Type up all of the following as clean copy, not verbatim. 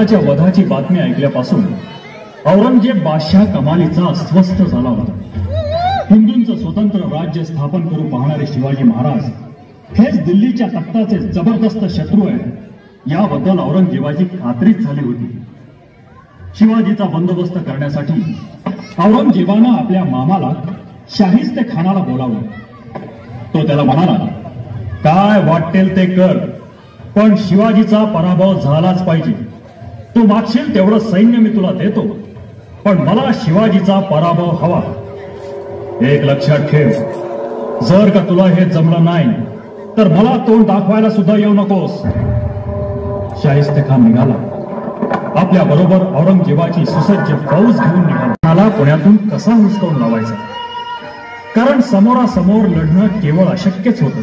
स्वतःच्या वधाची बातमी ऐकल्यापासून औरंगजेब बादशाह कमालीचा अस्वस्थ झाला होता। हिंदूंचं स्वतंत्र राज्य स्थापन करू पाहणारे शिवाजी महाराज हेच दिल्लीच्या तख्ताचे जबरदस्त शत्रू आहेत याबद्दल औरंगजेबाची खात्रीच झाली होती। शिवाजीचा बंदोबस्त करण्यासाठी औरंगजेबानं आपल्या मामाला शाहिस्ते खानाला बोलावलं। तो त्याला म्हणाला, काय वाटेल ते कर, पण शिवाजीचा पराभव झालाच पाहिजे। तू मागशील तेवढं सैन्य मी तुला देतो, पण मला शिवाजीचा पराभव हवा। एक लक्षात ठेव, जर का तुला हे जमलं नाही तर मला तोंड दाखवायला सुद्धा येऊ नकोस। शाहिस्ते खान निघाला। आपल्या बरोबर औरंगजेबाची सुसज्ज फौज घेऊन निघाला। पुण्यातून कसा हुसकावून लावायचा, कारण समोरासमोर लढणं केवळ अशक्यच होतं।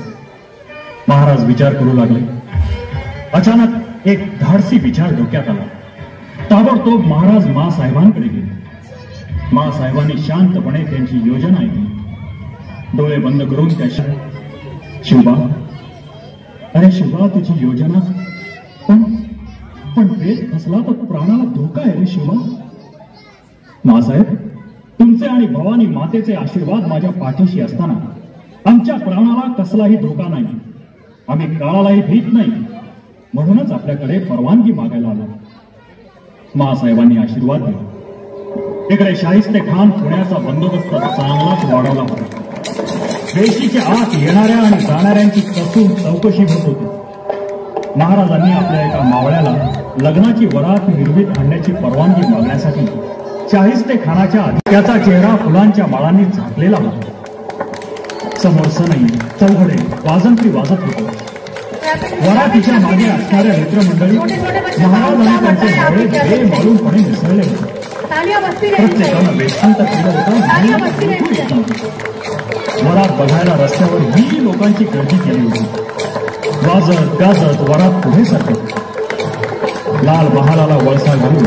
महाराज विचार करू लागले। अचानक एक धाडसी विचार डोक्यात आला। ताबडतोब महाराज माँसाहेबांकडे गेले। माँसाहेबांनी शांतपणे त्यांची योजना ऐकली। डोळे बंद करून त्या शिवबा, अरे शिवबा, तुझी योजना पण वेद फसला तर प्राणाला धोका आहे रे शिवबा। माँसाहेब, तुमचे आणि भवानी मातेचे आशीर्वाद माझ्या पाठीशी असताना आमच्या प्राणाला कसलाही धोका नाही। आम्ही काळालाही भीत नाही, म्हणूनच आपल्याकडे परवानगी मागायला आलो। माँसाहेबांनी आशीर्वाद दिला। इकडे शाहिस्ते खान पुण्याचा बंदोबस्त चांगलाच वाढवला होता। वेशीच्या आत येणाऱ्या आणि जाणाऱ्यांची कसून चौकशी होत होती। महाराजांनी आपल्या एका मावळ्याला लग्नाची वरात निर्मित आणण्याची परवानगी मागण्यासाठी शाहिस्ते खानाच्या त्याचा चेहरा फुलांच्या माळांनी झाकलेला होता। समोर सनई, चौघडे, वाजंत्री वाजत होते। वरातीच्या मागे असणाऱ्या मित्रमंडळी महाराज आणि त्यांचे मावळे बेमालूमपणे मिसळले होते। प्रत्येकानं वेशांत केलं होतं। वरात बघायला रस्त्यावर ही लोकांची गर्दी केली होती। वाजत गाजत वरात पुढे सरकत। लाल महालाला वळसा घालून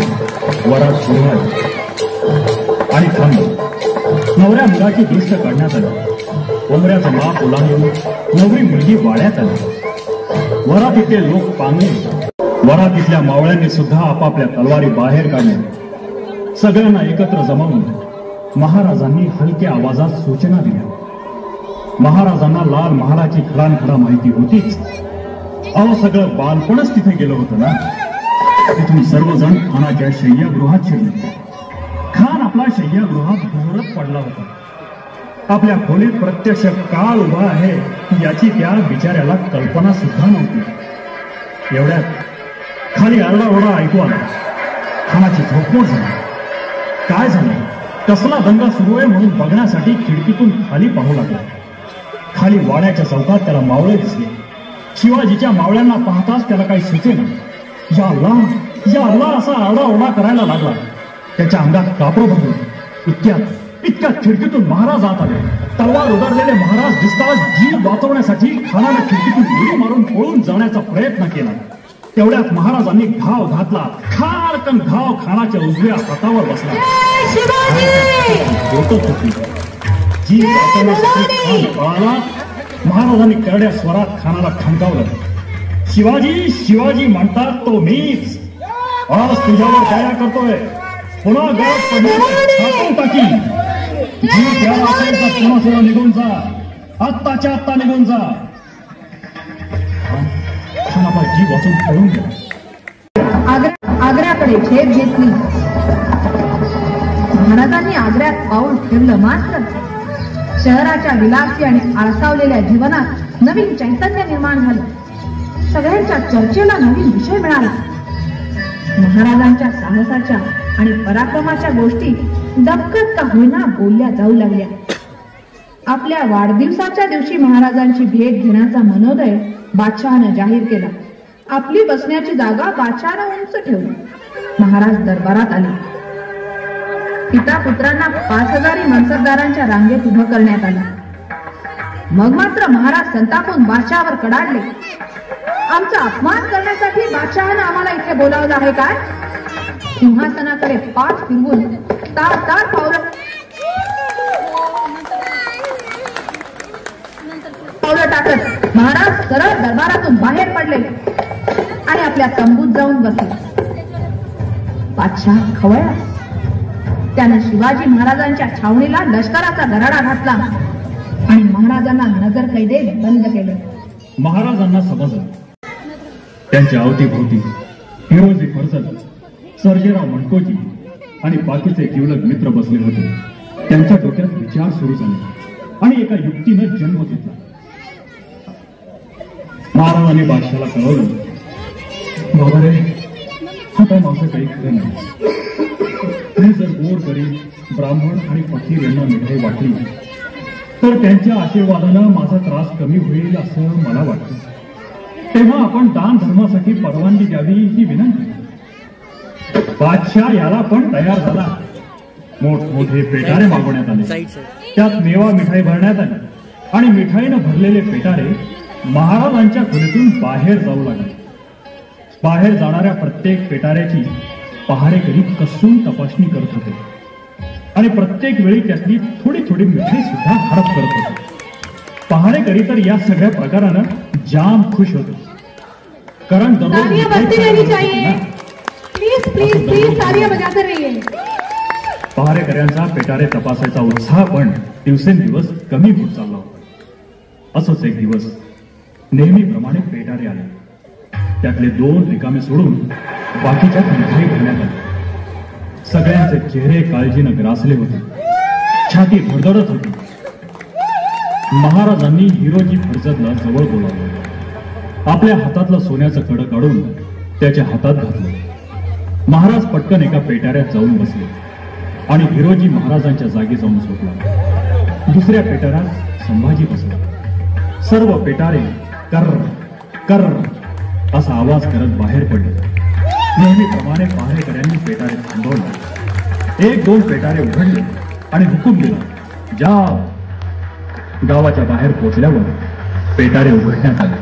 वरात पुढे आली आणि थांबली। नवऱ्या मुलाची दृष्ट काढण्यात आली। उमऱ्याचं माप ओलांडून नवरी मुलगी वाड्यात आली। वरातीतले लोक पांगले। वरातीतल्या मावळ्यांनी सुद्धा आपापल्या तलवारी बाहेर काढल्या। सगळ्यांना एकत्र जमवून महाराजांनी हलक्या आवाजात सूचना दिल्या। महाराजांना लाल महालाची खडानखडा माहिती होतीच। अहो, सगळं बालपणच तिथे गेलं होतं ना। तिथून सर्वजण खानाच्या शय्यागृहात शिरले। खान आपला शय्यागृहात घोरत पडला होता। आपल्या खोलीत प्रत्यक्ष काळ उभा आहे याची त्या बिचाऱ्याला कल्पना सुद्धा नव्हती। एवढ्यात खाली आरडाओरडा ऐकू आला। खानाची झोपमोड झाली। काय झालं, कसला दंगा सुरू आहे म्हणून बघण्यासाठी खिडकीतून खाली पाहू लागला। खाली वाड्याच्या चौकात त्याला मावळे दिसले। शिवाजीच्या मावळ्यांना पाहताच त्याला काही सुचेना। या अल्लाह असा आरडाओरडा करायला लागला। त्याच्या अंगात कापरं भरलं। इतक्यात खिडकीतून महाराज आत आले। तलवार उगारलेले महाराज दिसताच जीव वाचवण्यासाठी खानाने खिडकीतून उडी मारून पळून जाण्याचा प्रयत्न केला। तेवढ्यात महाराजांनी घाव घातला। खारकन घाव खानाच्या उजव्या हातावर बसला। जीव वाचवण्यासाठी खान पळाला। महाराजांनी करड्या स्वरात खानाला खणकावलं। शिवाजी, शिवाजी म्हणतात तो मीच। आज तुझ्यावर दया करतोय। पुन्हा गळत पडून टाकी। जीव द्यावा असेल तर पुन्हा निघून जा। आत्ताच्या आत्ता निघून जा। खान आपला जीव वाचून पळून गेला। आग्र्याकडे झेप घेतली। महाराजांनी आग्र्यात पाऊल ठेवलं, मात्र शहराच्या विलासी आणि आळसावलेल्या जीवनात नवीन चैतन्य निर्माण झालं। सगळ्यांच्या चर्चेला नवीन विषय मिळाला। महाराजांच्या साहसाच्या आणि पराक्रमाच्या गोष्टी दबकत का होईना बोलल्या जाऊ लागल्या। आपल्या वाढदिवसाच्या दिवशी महाराजांची भेट घेण्याचा मनोदय बादशहानं जाहीर केला। आपली बसण्याची जागा बादशहानं उंच ठेवली। महाराज दरबारात आले। पिता पुत्रांना 5000 मनसबदारांच्या रांगेत उभं करण्यात आलं। मग मात्र महाराज संतापून बादशहावर कडाडले। आमचा अपमान करण्यासाठी बादशहानं आम्हाला इथे बोलावलं आहे काय? सिंहासनाकडे पाठ फिरवून तार पावलं टाकत महाराज सरळ दरबारातून बाहेर पडले आणि आपल्या तंबूत जाऊन बसले। बादशाह खवळला. त्यानं शिवाजी महाराजांच्या छावणीला लष्कराचा दराडा घातला आणि महाराजांना नजर कैदेत बंद केले. महाराजांना समजलं त्यांच्या अवतीभोवती हिरोजी फर्जद, सर्जेराव मनकोजी आणि बाकीचे जिवलग मित्र बसले होते. त्यांच्या डोक्यात विचार सुरू झाले आणि एका युक्तीनं जन्म घेतला. महाराजांनी बादशाला कळवलं, बाबा रे, आता माझं काही खरं नाही. मी जर गोर गरीब ब्राह्मण आणि फकीर यांना मिठाई वाटली तर त्यांच्या आशीर्वादानं माझा त्रास कमी होईल असं मला वाटतं. तेव्हा आपण दान धर्मासाठी परवानगी द्यावी ही विनंती. बादशाह याला पण तयार झाला. मोठमोठे पेटारे मागवण्यात आले. त्यात मेवा मिठाई भरण्यात आली आणि मिठाईनं भरलेले पेटारे महाराजांच्या खोलीतून बाहेर जाऊ लागले. बाहेर जाणाऱ्या प्रत्येक पेटाऱ्याची पहारेकरी कसून तपासणी करत होते आणि प्रत्येक वेळी त्यातली थोडी थोडी मिठाई सुद्धा हडप करत होते. पहारेकरी तर या सगळ्या प्रकारानं जाम खुश होते, कारण तालियां बजती रहनी चाहिए. प्लीज प्लीज प्लीज तालियां बजाते रहिए. पहारेकऱ्यांचा पेटारे तपासायचा उत्साह पण दिवसेंदिवस कमी होत चालला होता. असंच एक दिवस नेहमीप्रमाणे पेटारे आले. त्यातले 2 रिकामे सोडून बाकीच्यात मिठाई भरण्यात आली. सगळ्यांचे चेहरे काळजीनं ग्रासले होते, छाती धडधडत होती. महाराजांनी हिरोजी फर्जदला जवळ बोलावलं. आपल्या हातातलं सोन्याचं कडं काढून त्याच्या हातात घातलं. महाराज पटकन एका पेटाऱ्यात जाऊन बसले आणि हिरोजी महाराजांच्या जागी जाऊन झोपला. दुसऱ्या पेटाऱ्यात संभाजी बसला. सर्व पेटारे कर्र कर्र असा आवाज करत बाहेर पडले. नेहमीप्रमाणे पहारेकऱ्यांनी पेटारे थांबवले. 1-2 पेटारे उघडले आणि हुकूम दिला, जा. गावाच्या बाहेर पोहोचल्यावर पेटारे उघडण्यात आले.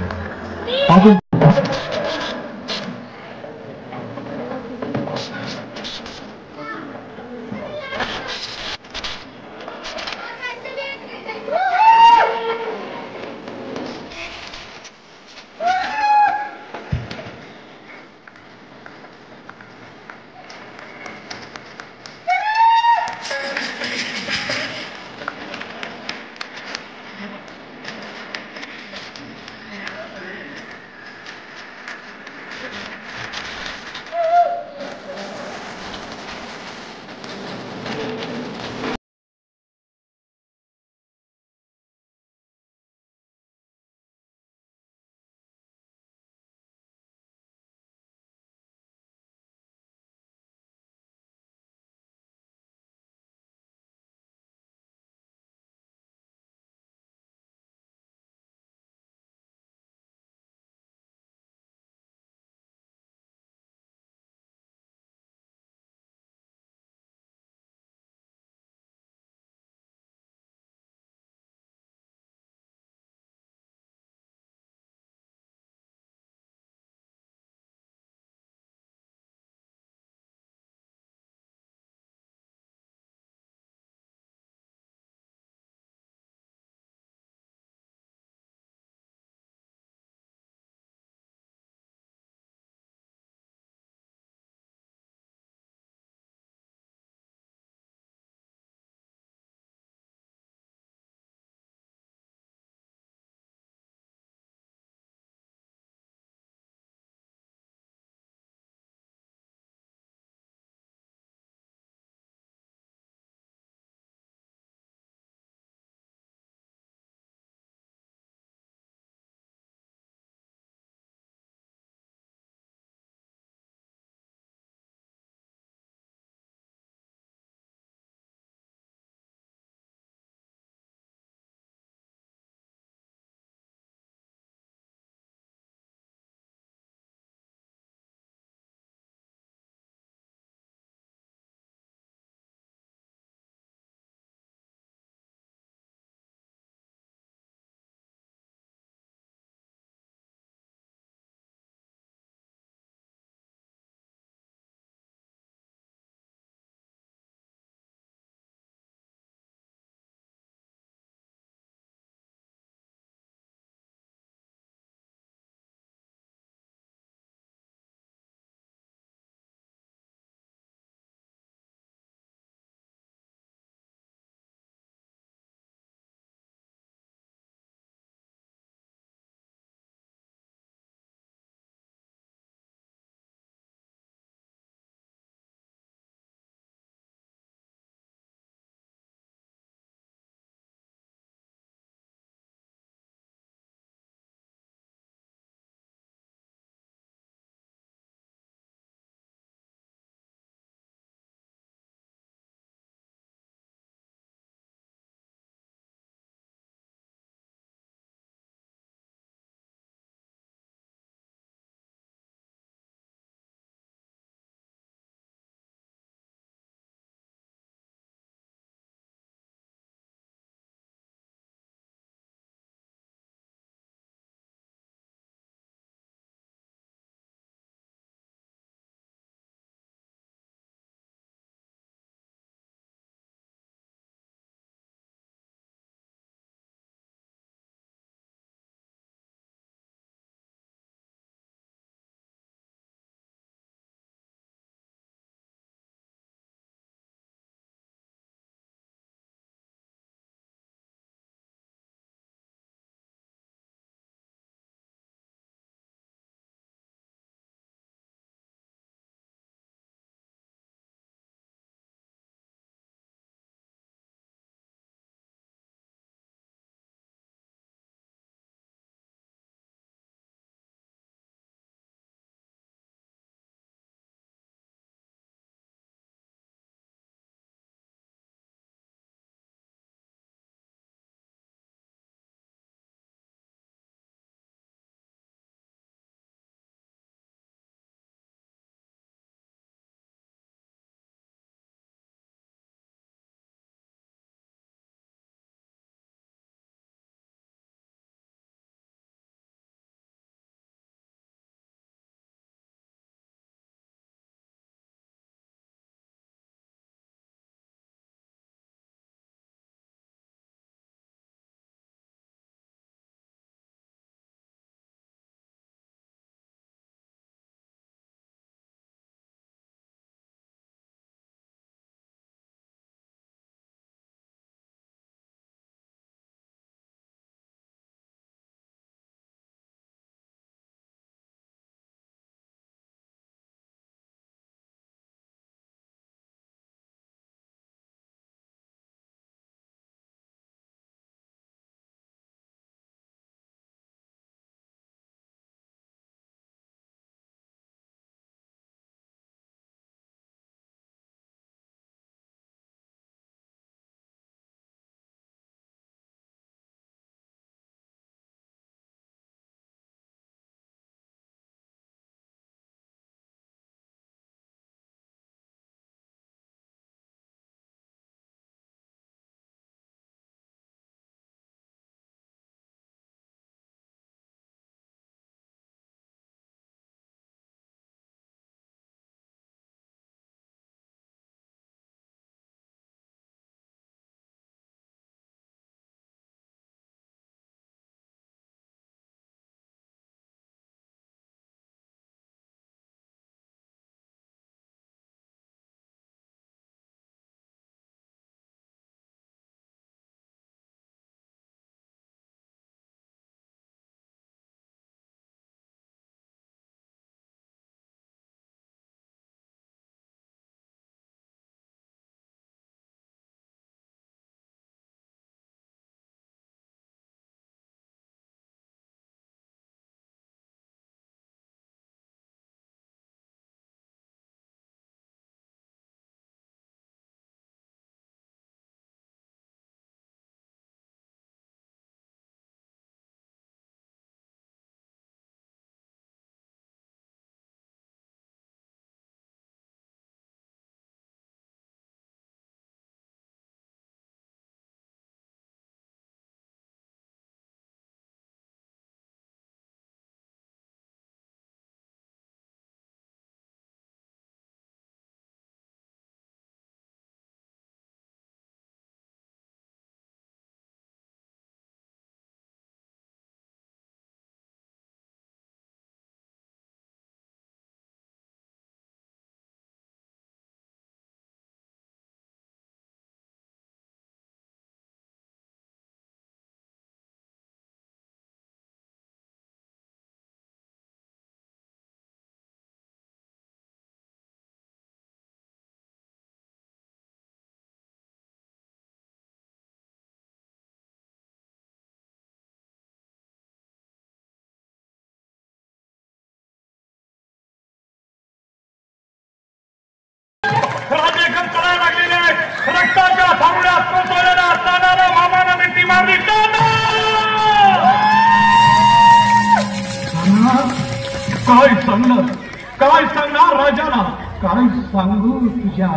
काय सांगू तुझ्या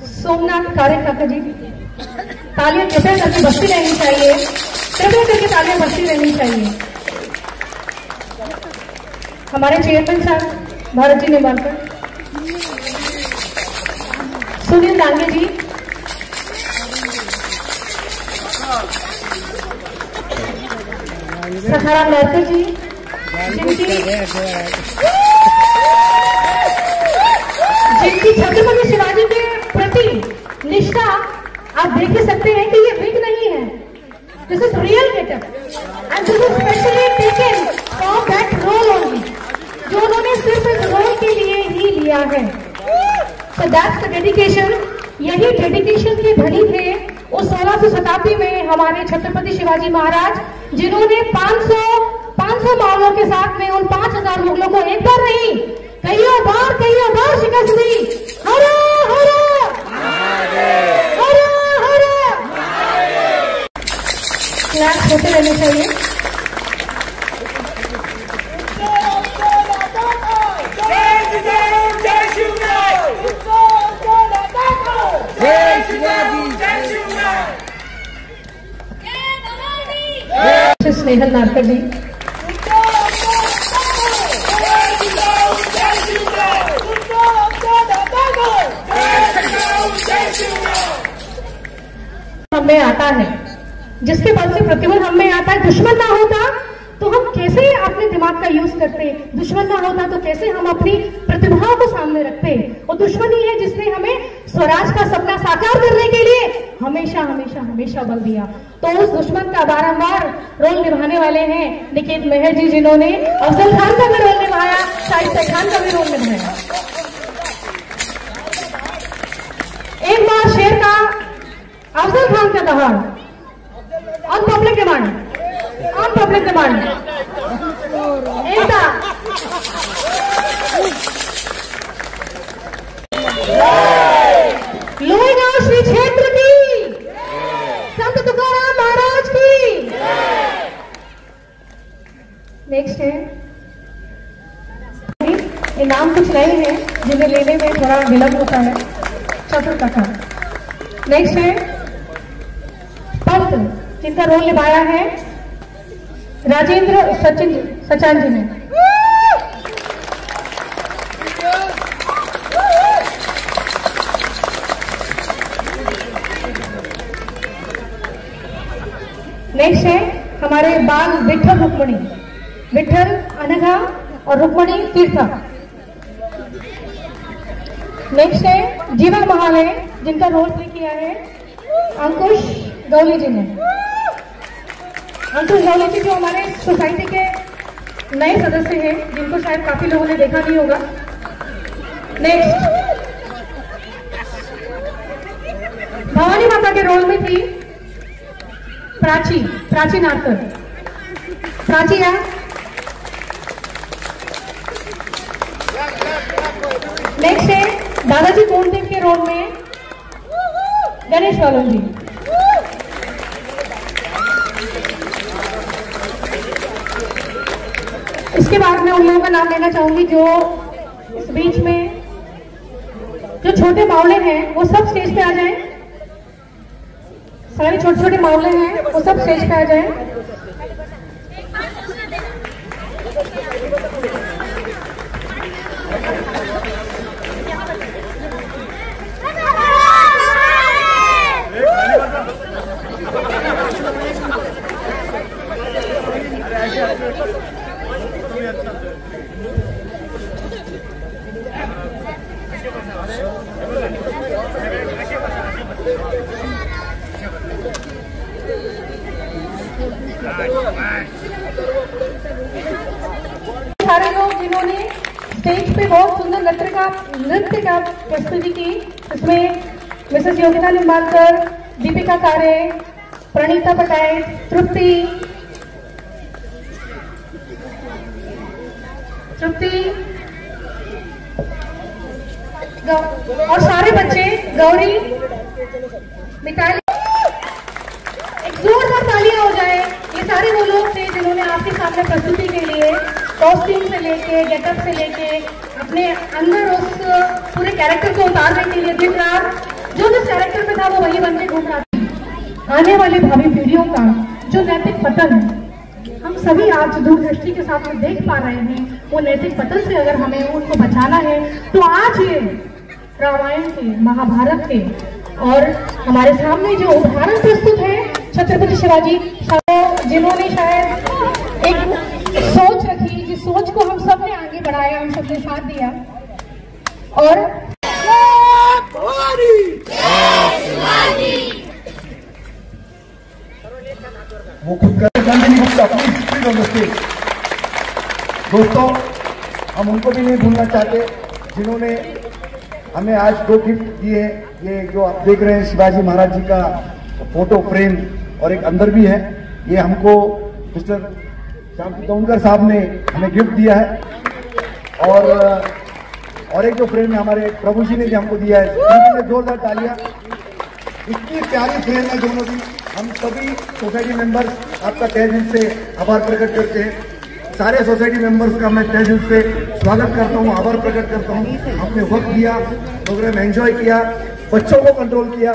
सोमनाथ कारे काका जी, तालियां कृपया करके बजती रहनी चाहिए, कृपया करके तालियां बजती रहनी चाहिए। हमारे चेयरमैन साहब भारत जी निम्बालकर, सुनील डांगे जी, सखाराम लड़कर जी, जिनकी छत्रपति शिवाजी के प्रति निष्ठा आप देख ही सकते हैं कि ये विग नहीं है, this is real getup and this is specially taken for that role only, जो उन्होंने सिर्फ इस रोल के लिए ही लिया है। So that's the dedication. यही डेडिकेशन के धनी थे उस 16वीं शताब्दी में हमारे छत्रपति शिवाजी महाराज, जिन्होंने 500 मावलों के साथ में उन 5000 मुगलों को एक बार नहीं कईयों बार शिकस्त दी। हरा हरा हरा हरा, क्लास होते रहने चाहिए। स्नेहल नारकर जी, हमें आता है, जिसके बल से प्रतिबल हमें आता है। दुश्मन ना होता तो हम कैसे अपने दिमाग का यूज करते, दुश्मन ना होता तो कैसे हम अपनी प्रतिभाओं को सामने रखते। और दुश्मन ही है जिसने हमें स्वराज का सपना साकार करने के लिए हमेशा हमेशा हमेशा बल दिया। तो उस दुश्मन का बारंबार रोल निभाने वाले हैं निकेत मेहर जी, जिन्होंने अफजल खान का भी रोल निभाया, शाहिद खान का भी रोल निभाया। एक बार शेर का अफजल खान का दहाड़, on public demand, on public demand, एकता लोहेगांव श्री क्षेत्र की, संत तुकाराम महाराज की। नेक्स्ट है, इनाम कुछ नहीं है जिन्हें लेने में थोड़ा विलंब होता है, चतुर कथा। नेक्स्ट है पंत, जिनका रोल निभाया है राजेंद्र सचान जी ने। नेक्स्ट है हमारे बाल विठल रुक्मणी, विठल अनघा और रुक्मणी तीर्था। नेक्स्ट है जीवा महाले, जिनका रोल प्ले किया है अंकुश गौली जी ने। अंकुश गौली जी जो हमारे सोसाइटी के नए सदस्य हैं, जिनको शायद काफी लोगों ने देखा नहीं होगा। नेक्स्ट भवानी माता के रोल में थी प्राची नारकर। प्राची है। नेक्स्ट है दादाजी कोंडदेव के रोल में गणेश वालों जी। इसके बाद मैं उन लोगों का नाम लेना चाहूंगी जो इस बीच में, जो छोटे मावले हैं वो सब स्टेज पे आ जाएं। सारे छोटे छोटे मावले हैं वो सब स्टेज पे आ जाएं। सारे लोग जिन्होंने स्टेज पे बहुत सुंदर नृत्य का प्रस्तुति की, इसमें मिसेस योगिता निम्बालकर, दीपिका कारे, प्रणीता पटाए, तृप्ति, और सारे बच्चे, गौरी, मिताली, एक जोरदार तालियां हो जाए। ये सारे वो लोग थे जिन्होंने आपके सामने प्रस्तुति के लिए कॉस्ट्यूम से लेके, गेटअप से लेके, अपने अंदर उस पूरे कैरेक्टर को उतारने के लिए दिन रात जो जिस कैरेक्टर में था वो वही बन के घूम रहा था। आने वाली भावी पीढ़ियों का जो नैतिक पतन है, हम सभी आज दूरदृष्टि के साथ में देख पा रहे हैं। वो नैतिक पतन से अगर हमें उनको बचाना है तो आज ये रामायण के, महाभारत के और हमारे सामने जो उदाहरण प्रस्तुत है छत्रपति शिवाजी, जिन्होंने शायद एक सोच रखी, जिस सोच को हम सब ने आगे बढ़ाया, हम सबने साथ दिया। और वो खुद कर दोस्तों, हम उनको भी नहीं भूलना चाहते जिन्होंने हमें आज 2 गिफ्ट दिए। ये जो आप देख रहे हैं शिवाजी महाराज जी का फोटो फ्रेम और एक अंदर भी है, ये हमको मिस्टर श्याम दौनकर साहब ने हमें गिफ्ट दिया है। और एक जो फ्रेम है हमारे प्रभु जी ने भी हमको दिया है। उनके लिए जोरदार तालियां। इतनी प्यारी फ्रेम है दोनों भी। हम सभी सोसाइटी मेंबर्स आपका तहे दिल से आभार प्रकट करते हैं। सारे सोसाइटी मेंबर्स का मैं तहे दिल से स्वागत करता हूँ, आभार प्रकट करता हूँ। आपने वक्त दिया, प्रोग्राम एंजॉय किया, बच्चों को कंट्रोल किया।